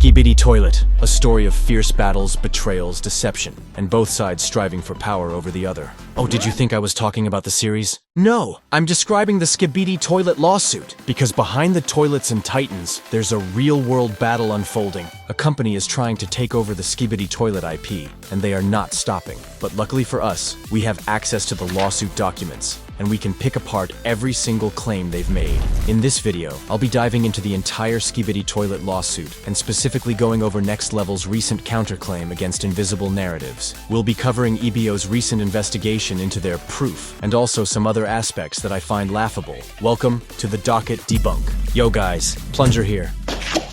Skibidi Toilet, a story of fierce battles, betrayals, deception, and both sides striving for power over the other. Oh, did you think I was talking about the series? No, I'm describing the Skibidi Toilet lawsuit, because behind the toilets and titans, there's a real-world battle unfolding. A company is trying to take over the Skibidi Toilet IP, and they are not stopping. But luckily for us, we have access to the lawsuit documents, and we can pick apart every single claim they've made. In this video, I'll be diving into the entire Skibidi Toilet lawsuit, and specifically going over Next Level's recent counterclaim against Invisible Narratives. We'll be covering Ibio's recent investigation into their proof, and also some other aspects that I find laughable. Welcome to the Docket Debunk. Yo guys, Plunger here.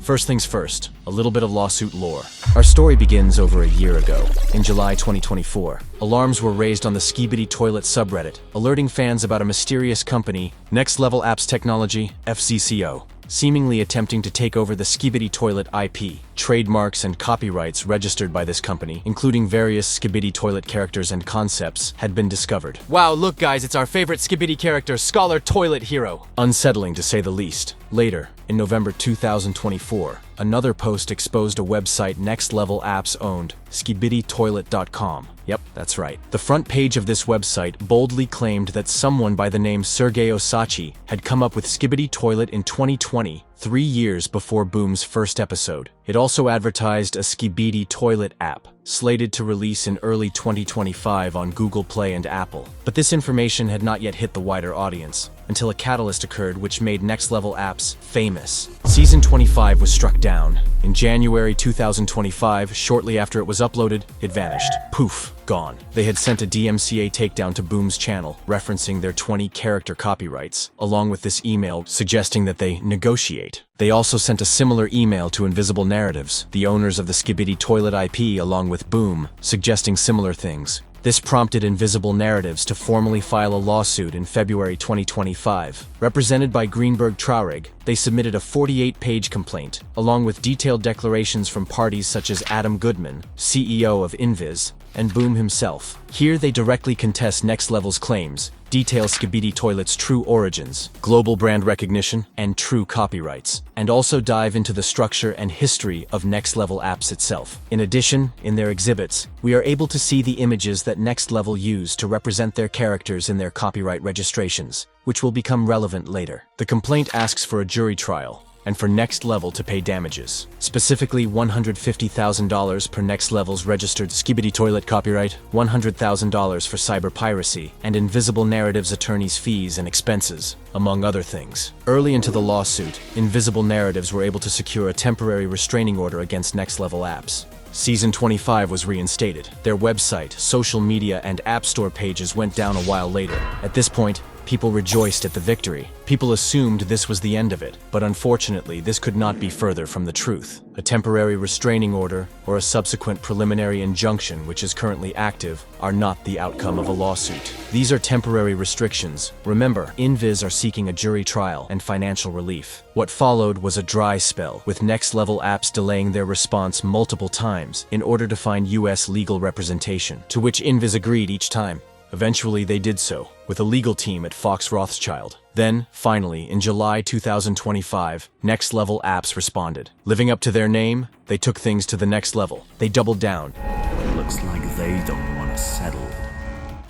First things first, a little bit of lawsuit lore. Our story begins over a year ago, in July 2024. Alarms were raised on the Skibidi Toilet subreddit, alerting fans about a mysterious company, Next Level Apps Technology, FCCO, seemingly attempting to take over the Skibidi Toilet IP. Trademarks and copyrights registered by this company, including various Skibidi Toilet characters and concepts, had been discovered. Wow, look guys, it's our favorite Skibidi character, Scholar Toilet Hero. Unsettling to say the least. Later, in November 2024, another post exposed a website Next Level Apps owned, skibiditoilet.com. Yep, that's right. The front page of this website boldly claimed that someone by the name Sergei Osachi had come up with Skibidi Toilet in 2020, 3 years before Boom's first episode. It also advertised a Skibidi Toilet app, slated to release in early 2025 on Google Play and Apple. But this information had not yet hit the wider audience, until a catalyst occurred which made Next Level Apps famous. Season 25 was struck down. In January 2025, shortly after it was uploaded, it vanished. Poof, gone. They had sent a DMCA takedown to Boom's channel, referencing their 20 character copyrights, along with this email suggesting that they negotiate. They also sent a similar email to Invisible Narratives, the owners of the Skibidi Toilet IP, along with Boom, suggesting similar things. This prompted Invisible Narratives to formally file a lawsuit in February 2025. Represented by Greenberg Traurig, they submitted a 48-page complaint, along with detailed declarations from parties such as Adam Goodman, CEO of Invis, and Boom himself. Here they directly contest Next Level's claims, detail Skibidi Toilet's true origins, global brand recognition, and true copyrights, and also dive into the structure and history of Next Level Apps itself. In addition, in their exhibits, we are able to see the images that Next Level used to represent their characters in their copyright registrations, which will become relevant later. The complaint asks for a jury trial, and for Next Level to pay damages, specifically $150,000 per Next Level's registered Skibidi Toilet copyright, $100,000 for cyber piracy, and Invisible Narratives attorney's fees and expenses, among other things. Early into the lawsuit, Invisible Narratives were able to secure a temporary restraining order against Next Level Apps. Season 25 was reinstated. Their website, social media, and app store pages went down a while later. At this point, people rejoiced at the victory. People assumed this was the end of it, but unfortunately, this could not be further from the truth. A temporary restraining order or a subsequent preliminary injunction, which is currently active, are not the outcome of a lawsuit. These are temporary restrictions. Remember, Invis are seeking a jury trial and financial relief. What followed was a dry spell, with Next Level Apps delaying their response multiple times in order to find US legal representation, to which Invis agreed each time. Eventually, they did so, with a legal team at Fox Rothschild. Then, finally, in July 2025, Next Level Apps responded. Living up to their name, they took things to the next level. They doubled down. Looks like they don't want to settle.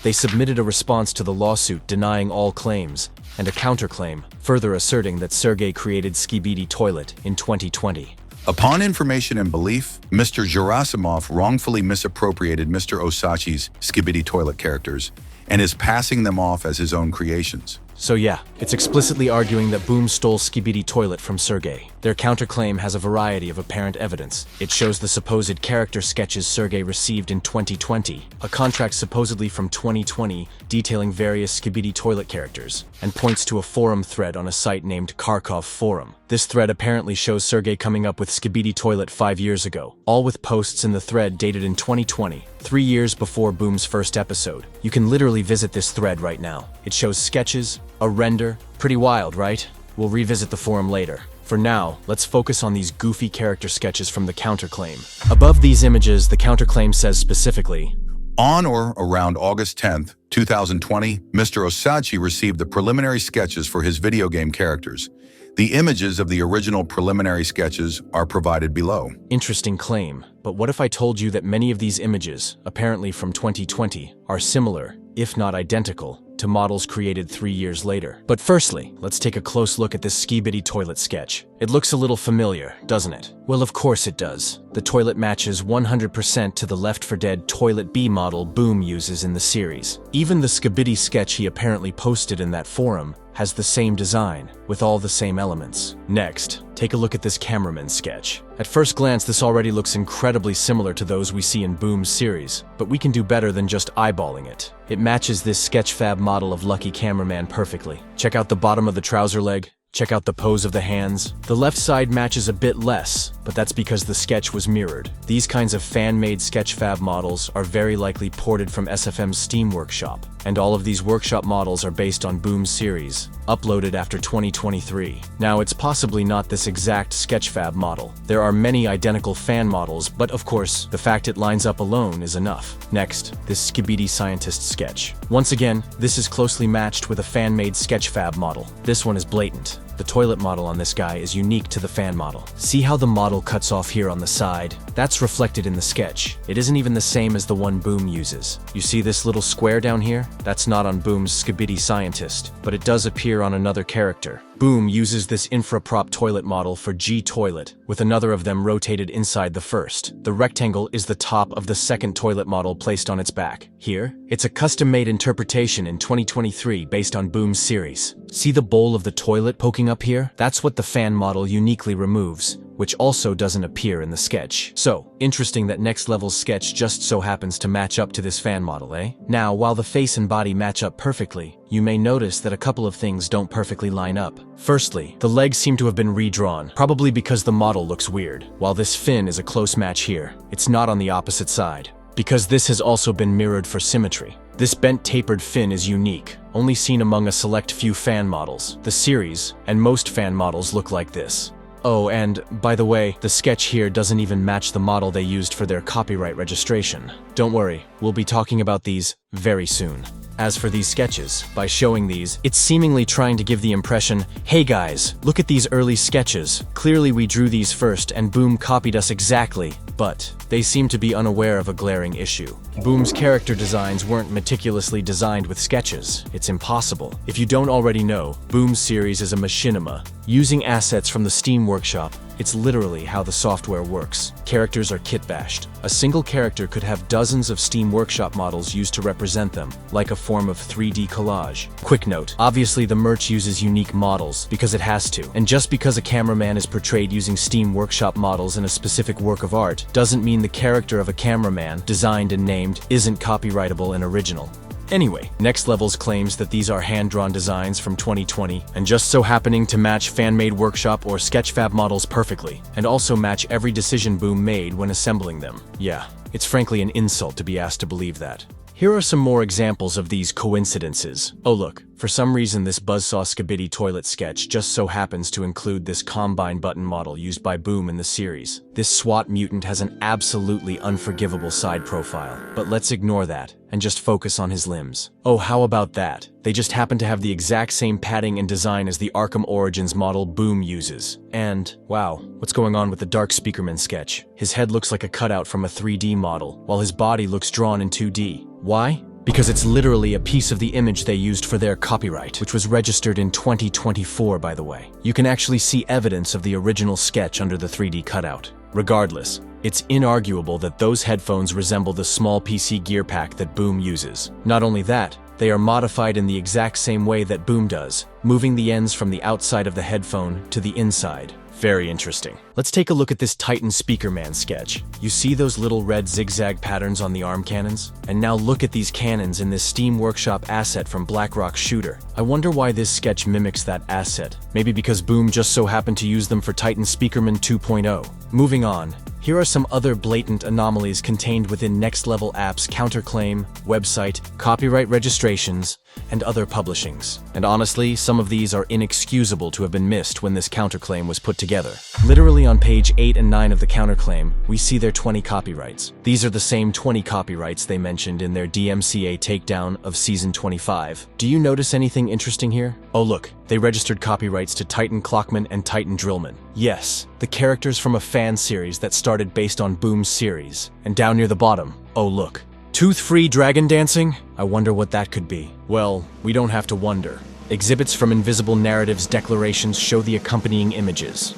They submitted a response to the lawsuit denying all claims, and a counterclaim, further asserting that Sergei created Skibidi Toilet in 2020. Upon information and belief, Mr. Gerasimov wrongfully misappropriated Mr. Osachi's Skibidi Toilet characters and is passing them off as his own creations. So yeah, it's explicitly arguing that Boom stole Skibidi Toilet from Sergei. Their counterclaim has a variety of apparent evidence. It shows the supposed character sketches Sergei received in 2020, a contract supposedly from 2020 detailing various Skibidi Toilet characters, and points to a forum thread on a site named Kharkov Forum. This thread apparently shows Sergei coming up with Skibidi Toilet 5 years ago, all with posts in the thread dated in 2020, 3 years before Boom's first episode. You can literally visit this thread right now. It shows sketches, a render. Pretty wild, right? We'll revisit the forum later. For now, let's focus on these goofy character sketches from the counterclaim. Above these images, the counterclaim says specifically, On or around August 10th, 2020, Mr. Osachi received the preliminary sketches for his video game characters. The images of the original preliminary sketches are provided below. Interesting claim, but what if I told you that many of these images, apparently from 2020, are similar, if not identical, to models created 3 years later? But firstly, let's take a close look at this Skibidi toilet sketch. It looks a little familiar, doesn't it? Well, of course it does. The toilet matches 100% to the Left 4 Dead Toilet B model Boom uses in the series. Even the Skibidi sketch he apparently posted in that forum has the same design, with all the same elements. Next, take a look at this cameraman sketch. At first glance, this already looks incredibly similar to those we see in Boom's series, but we can do better than just eyeballing it. It matches this sketchfab model of Lucky Cameraman perfectly. Check out the bottom of the trouser leg. Check out the pose of the hands. The left side matches a bit less, but that's because the sketch was mirrored. These kinds of fan-made sketchfab models are very likely ported from SFM's Steam Workshop, and all of these workshop models are based on Boom's series, uploaded after 2023. Now, it's possibly not this exact sketchfab model. There are many identical fan models, but of course, the fact it lines up alone is enough. Next, this Skibidi scientist sketch. Once again, this is closely matched with a fan-made sketchfab model. This one is blatant. The toilet model on this guy is unique to the fan model. See how the model cuts off here on the side? That's reflected in the sketch. It isn't even the same as the one Boom uses. You see this little square down here? That's not on Boom's Skibidi scientist, but it does appear on another character. Boom uses this infraprop toilet model for G toilet, with another of them rotated inside the first. The rectangle is the top of the second toilet model placed on its back. Here, it's a custom-made interpretation in 2023 based on Boom's series. See the bowl of the toilet poking up here? That's what the fan model uniquely removes, which also doesn't appear in the sketch. So, interesting that Next Level's sketch just so happens to match up to this fan model, eh? Now, while the face and body match up perfectly, you may notice that a couple of things don't perfectly line up. Firstly, the legs seem to have been redrawn, probably because the model looks weird. While this fin is a close match here, it's not on the opposite side, because this has also been mirrored for symmetry. This bent tapered fin is unique, only seen among a select few fan models. The series, and most fan models look like this. Oh, and by the way, the sketch here doesn't even match the model they used for their copyright registration. Don't worry, we'll be talking about these very soon. As for these sketches, by showing these, it's seemingly trying to give the impression, hey guys, look at these early sketches. Clearly we drew these first and Boom copied us exactly, but they seem to be unaware of a glaring issue. Boom's character designs weren't meticulously designed with sketches. It's impossible. If you don't already know, Boom's series is a machinima. Using assets from the Steam Workshop, it's literally how the software works. Characters are kit-bashed. A single character could have dozens of Steam Workshop models used to represent them, like a form of 3D collage. Quick note, obviously the merch uses unique models, because it has to. And just because a cameraman is portrayed using Steam Workshop models in a specific work of art, doesn't mean the character of a cameraman, designed and named, isn't copyrightable and original. Anyway, Next Levels claims that these are hand-drawn designs from 2020, and just so happening to match fan-made workshop or sketchfab models perfectly, and also match every decision Boom made when assembling them. Yeah, it's frankly an insult to be asked to believe that. Here are some more examples of these coincidences. Oh look, for some reason this Buzzsaw Skibidi toilet sketch just so happens to include this Combine button model used by Boom in the series. This SWAT mutant has an absolutely unforgivable side profile, but let's ignore that and just focus on his limbs. Oh, how about that? They just happen to have the exact same padding and design as the Arkham Origins model Boom uses. And, wow, what's going on with the Dark Speakerman sketch? His head looks like a cutout from a 3D model, while his body looks drawn in 2D. Why? Because it's literally a piece of the image they used for their copyright, which was registered in 2024, by the way. You can actually see evidence of the original sketch under the 3D cutout. Regardless, it's inarguable that those headphones resemble the small PC gear pack that Boom uses. Not only that, they are modified in the exact same way that Boom does, moving the ends from the outside of the headphone to the inside. Very interesting. Let's take a look at this Titan Speakerman sketch. You see those little red zigzag patterns on the arm cannons? And now look at these cannons in this Steam Workshop asset from BlackRock Shooter. I wonder why this sketch mimics that asset. Maybe because Boom just so happened to use them for Titan Speakerman 2.0. Moving on, Here are some other blatant anomalies contained within Next Level App's counterclaim, website, copyright registrations, and other publishings. And honestly, some of these are inexcusable to have been missed when this counterclaim was put together. Literally on page 8 and 9 of the counterclaim, we see their 20 copyrights. These are the same 20 copyrights they mentioned in their DMCA takedown of Season 25. Do you notice anything interesting here? Oh look, they registered copyrights to Titan Clockman and Titan Drillman. Yes, the characters from a fan series that started based on Boom's series. And down near the bottom, oh look, tooth-free dragon dancing? I wonder what that could be. Well, we don't have to wonder. Exhibits from Invisible Narratives declarations show the accompanying images.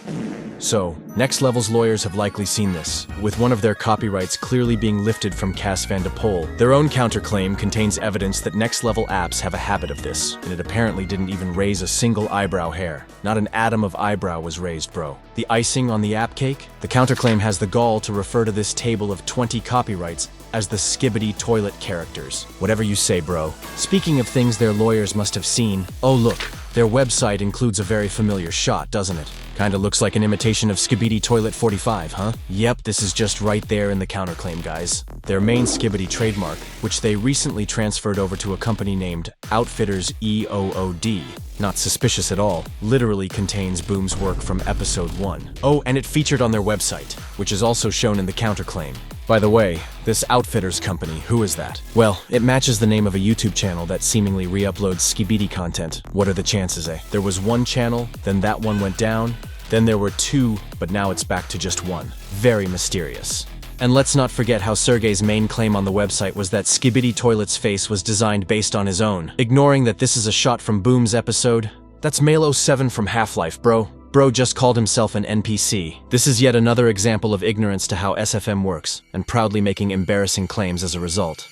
So, Next Level's lawyers have likely seen this, with one of their copyrights clearly being lifted from Cas Van de Pol. Their own counterclaim contains evidence that Next Level apps have a habit of this, and it apparently didn't even raise a single eyebrow hair. Not an atom of eyebrow was raised, bro. The icing on the app cake? The counterclaim has the gall to refer to this table of 20 copyrights as the Skibidi toilet characters. Whatever you say, bro. Speaking of things their lawyers must have seen, oh look, their website includes a very familiar shot, doesn't it? Kinda looks like an imitation of Skibidi Toilet 45, huh? Yep, this is just right there in the counterclaim, guys. Their main Skibidi trademark, which they recently transferred over to a company named Outfitters EOOD, not suspicious at all, literally contains Boom's work from episode 1. Oh, and it featured on their website, which is also shown in the counterclaim. By the way, this Outfitters company, who is that? Well, it matches the name of a YouTube channel that seemingly re-uploads Skibidi content. What are the chances, eh? There was one channel, then that one went down, then there were two, but now it's back to just one. Very mysterious. And let's not forget how Sergey's main claim on the website was that Skibidi Toilet's face was designed based on his own. Ignoring that this is a shot from Boom's episode, that's Male 07 from Half-Life, bro. Bro just called himself an NPC. This is yet another example of ignorance to how SFM works, and proudly making embarrassing claims as a result.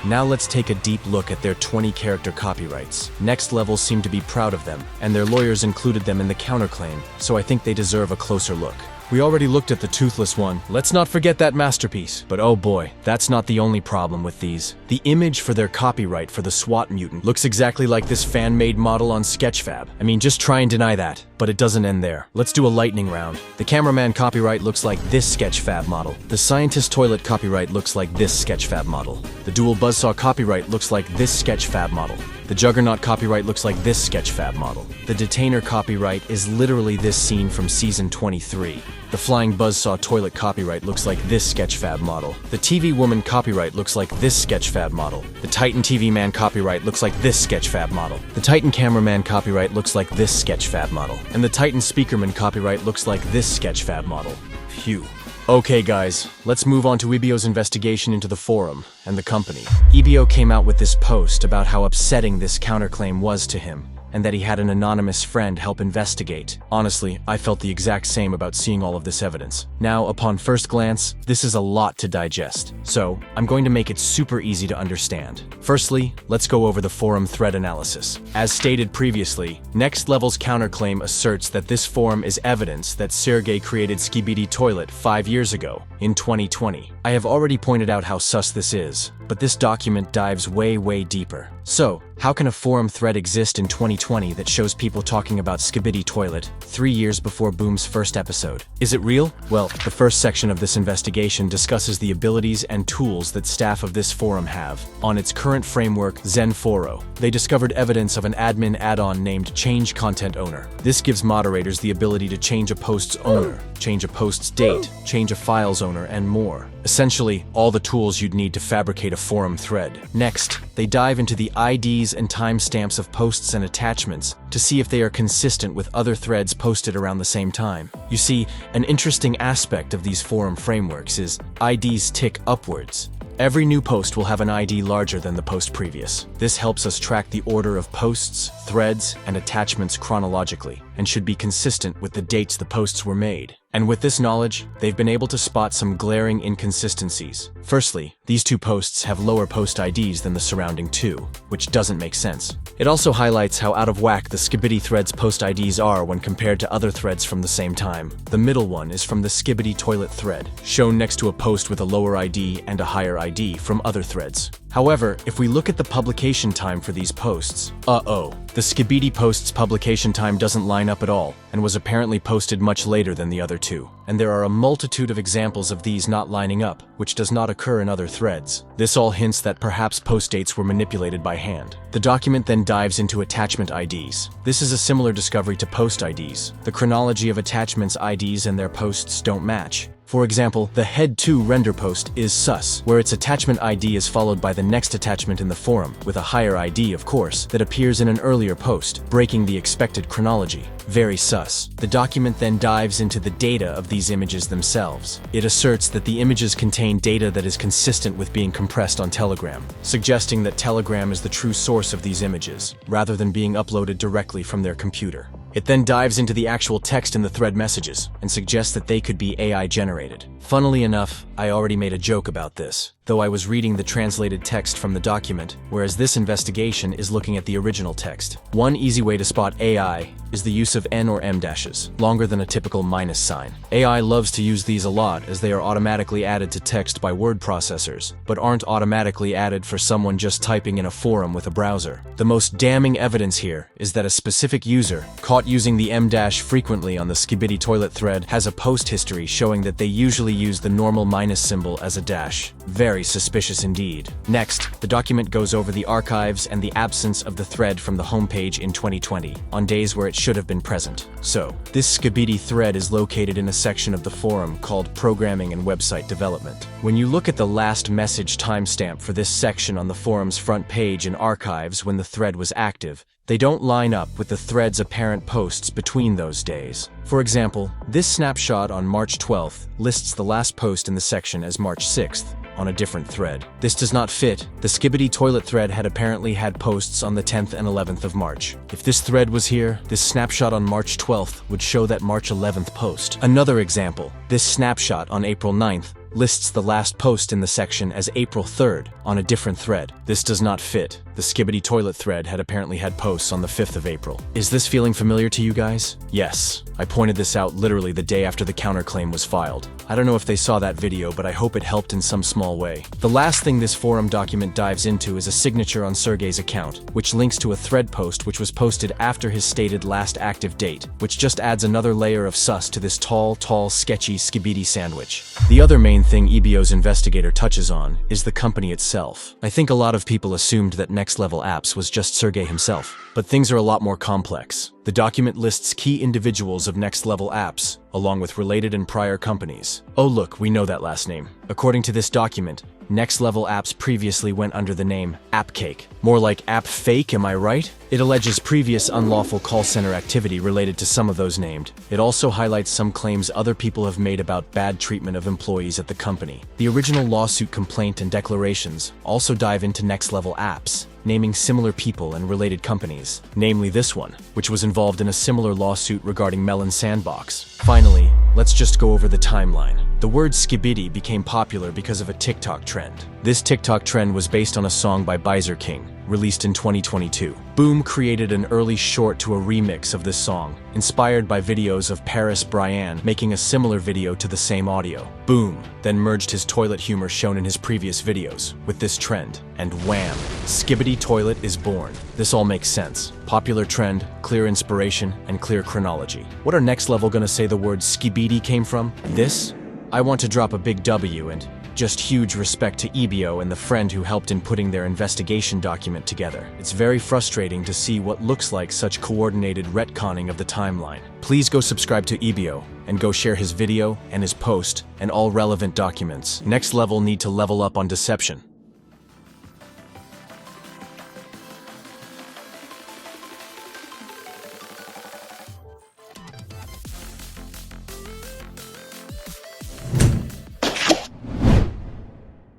Now let's take a deep look at their 20 character copyrights. Next Level seem to be proud of them, and their lawyers included them in the counterclaim, so I think they deserve a closer look. We already looked at the toothless one. Let's not forget that masterpiece. But oh boy, that's not the only problem with these. The image for their copyright for the SWAT mutant looks exactly like this fan-made model on Sketchfab. I mean, just try and deny that. But it doesn't end there. Let's do a lightning round. The cameraman copyright looks like this Sketchfab model. The scientist toilet copyright looks like this Sketchfab model. The dual buzzsaw copyright looks like this Sketchfab model. The Juggernaut copyright looks like this Sketchfab model. The Detainer copyright is literally this scene from Season 23. The Flying Buzzsaw toilet copyright looks like this Sketchfab model. The TV Woman copyright looks like this Sketchfab model. The Titan TV Man copyright looks like this Sketchfab model. The Titan Cameraman copyright looks like this Sketchfab model. And the Titan Speakerman copyright looks like this Sketchfab model. Phew. Okay guys, let's move on to Ibio's investigation into the forum and the company. Ibio came out with this post about how upsetting this counterclaim was to him, and that he had an anonymous friend help investigate. Honestly, I felt the exact same about seeing all of this evidence. Now, upon first glance, this is a lot to digest, so I'm going to make it super easy to understand. Firstly, let's go over the forum thread analysis. As stated previously, Next Level's counterclaim asserts that this forum is evidence that Sergey created Skibidi Toilet 5 years ago, in 2020. I have already pointed out how sus this is, but this document dives way deeper. So, how can a forum thread exist in 2020 that shows people talking about Skibidi Toilet 3 years before Boom's first episode? Is it real? Well, the first section of this investigation discusses the abilities and tools that staff of this forum have. On its current framework, Zenforo, they discovered evidence of an admin add-on named Change Content Owner. This gives moderators the ability to change a post's owner, change a post's date, change a file's owner, and more. Essentially, all the tools you'd need to fabricate a forum thread. Next, they dive into the IDs and timestamps of posts and attachments to see if they are consistent with other threads posted around the same time. You see, an interesting aspect of these forum frameworks is IDs tick upwards. Every new post will have an ID larger than the post previous. This helps us track the order of posts, threads, and attachments chronologically, and should be consistent with the dates the posts were made. And with this knowledge, they've been able to spot some glaring inconsistencies. Firstly, these two posts have lower post IDs than the surrounding two, which doesn't make sense. It also highlights how out of whack the Skibidi thread's post IDs are when compared to other threads from the same time. The middle one is from the Skibidi Toilet thread, shown next to a post with a lower ID and a higher ID from other threads. However, if we look at the publication time for these posts, the Skibidi post's publication time doesn't line up at all, and was apparently posted much later than the other two. And there are a multitude of examples of these not lining up, which does not occur in other threads. This all hints that perhaps post dates were manipulated by hand. The document then dives into attachment IDs. This is a similar discovery to post IDs. The chronology of attachments IDs and their posts don't match. For example, the Head 2 render post is sus, where its attachment ID is followed by the next attachment in the forum, with a higher ID, of course, that appears in an earlier post, breaking the expected chronology. Very sus. The document then dives into the data of these images themselves. It asserts that the images contain data that is consistent with being compressed on Telegram, suggesting that Telegram is the true source of these images, rather than being uploaded directly from their computer. It then dives into the actual text in the thread messages and suggests that they could be AI generated. Funnily enough, I already made a joke about this, though I was reading the translated text from the document, whereas this investigation is looking at the original text. One easy way to spot AI is the use of N or M dashes, longer than a typical minus sign. AI loves to use these a lot as they are automatically added to text by word processors, but aren't automatically added for someone just typing in a forum with a browser. The most damning evidence here is that a specific user, caught using the M dash frequently on the Skibidi toilet thread, has a post history showing that they usually use the normal minus symbol as a dash. Very suspicious indeed. Next, the document goes over the archives and the absence of the thread from the homepage in 2020, on days where it should have been present. So, this Skibidi thread is located in a section of the forum called Programming and Website Development. When you look at the last message timestamp for this section on the forum's front page in archives when the thread was active, they don't line up with the thread's apparent posts between those days. For example, this snapshot on March 12th lists the last post in the section as March 6th, on a different thread. This does not fit. The Skibidi toilet thread had apparently had posts on the 10th and 11th of March. If this thread was here, this snapshot on March 12th would show that March 11th post. Another example, this snapshot on April 9th lists the last post in the section as April 3rd on a different thread. This does not fit. The Skibidi toilet thread had apparently had posts on the 5th of April. Is this feeling familiar to you guys? Yes. I pointed this out literally the day after the counterclaim was filed. I don't know if they saw that video, but I hope it helped in some small way. The last thing this forum document dives into is a signature on Sergey's account, which links to a thread post which was posted after his stated last active date, which just adds another layer of sus to this tall, sketchy Skibidi sandwich. The other main thing Ibio's investigator touches on is the company itself. I think a lot of people assumed that Next Level Apps was just Sergey himself, but things are a lot more complex. The document lists key individuals of Next Level Apps, along with related and prior companies. Oh look, we know that last name. According to this document, Next Level Apps previously went under the name AppCake. More like App Fake, am I right? It alleges previous unlawful call center activity related to some of those named. It also highlights some claims other people have made about bad treatment of employees at the company. The original lawsuit complaint and declarations also dive into Next Level Apps, naming similar people and related companies, namely this one, which was involved in a similar lawsuit regarding Melon Sandbox. Finally, let's just go over the timeline. The word Skibidi became popular because of a TikTok trend. This TikTok trend was based on a song by Bizer King, released in 2022. Boom created an early short to a remix of this song, inspired by videos of Paris Brian making a similar video to the same audio. Boom then merged his toilet humor shown in his previous videos with this trend, and wham! Skibidi Toilet is born. This all makes sense. Popular trend, clear inspiration, and clear chronology. What are Next Level gonna say the word Skibidi came from? This? I want to drop a big W and just huge respect to Ibio and the friend who helped in putting their investigation document together. It's very frustrating to see what looks like such coordinated retconning of the timeline. Please go subscribe to Ibio and go share his video and his post and all relevant documents. Next Level need to level up on deception.